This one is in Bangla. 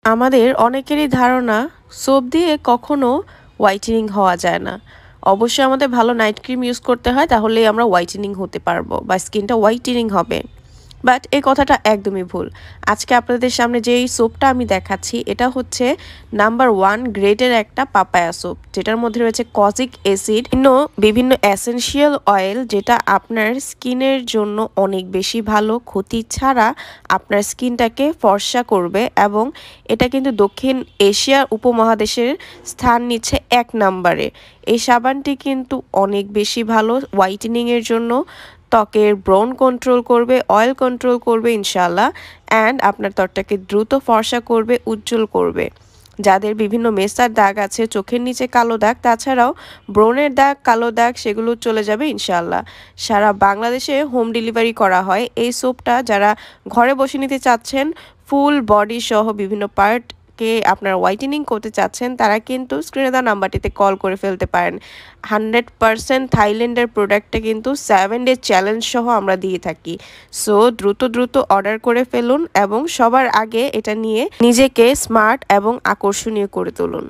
আমাদের অনেকেরই ধারণা সোপ দিয়ে কখনো হোয়াইটেনিং হওয়া যায় না। অবশ্যই আমাদের ভালো নাইট ক্রিম ইউজ করতে হয়, তাহলেই আমরা হোয়াইটেনিং হতে পারবো বা স্কিনটা হোয়াইটেনিং হবে। বাট এই কথাটা একদমই ভুল। আজকে আপনাদের সামনে যেই সোপটা আমি দেখাচ্ছি এটা হচ্ছে নাম্বার 1 গ্রেডের একটা পাপায়া সোপ, যেটার মধ্যে রয়েছে কজিক অ্যাসিড, বিভিন্ন এসেনশিয়াল অয়েল, যেটা আপনার স্কিনের জন্য অনেক বেশি ভালো, ক্ষতি ছাড়া আপনার স্কিনটাকে ফর্সা করবে। এবং এটা কিন্তু দক্ষিণ এশিয়া উপমহাদেশের স্থান নিচ্ছে 1 নম্বরে। এই সাবানটি কিন্তু অনেক বেশি ভালো হোয়াইটেনিংয়ের জন্য, ত্বকের ব্রণ কন্ট্রোল করবে, অয়েল কন্ট্রোল করবে ইনশাল্লাহ, অ্যান্ড আপনার ত্বকটাকে দ্রুত ফর্সা করবে, উজ্জ্বল করবে। যাদের বিভিন্ন মেসার দাগ আছে, চোখের নিচে কালো দাগ, তাছাড়াও ব্রণের দাগ, কালো দাগ, সেগুলো চলে যাবে ইনশাল্লাহ। সারা বাংলাদেশে হোম ডেলিভারি করা হয়। এই সোপটা যারা ঘরে বসে নিতে চাচ্ছেন, ফুল বডি সহ বিভিন্ন পার্টকে আপনার হোয়াইটেনিং করতে চাচ্ছেন, তারা কিন্তু স্ক্রিনে দেওয়া নাম্বারটিতে কল করে ফেলতে পারেন। 100% থাইল্যান্ডের প্রোডাক্টটা কিন্তু 7 ডে চ্যালেঞ্জ সহ আমরা দিয়ে থাকি। সো দ্রুত অর্ডার করে ফেলুন এবং সবার আগে এটা নিয়ে নিজেকে স্মার্ট এবং আকর্ষণীয় করে তুলুন।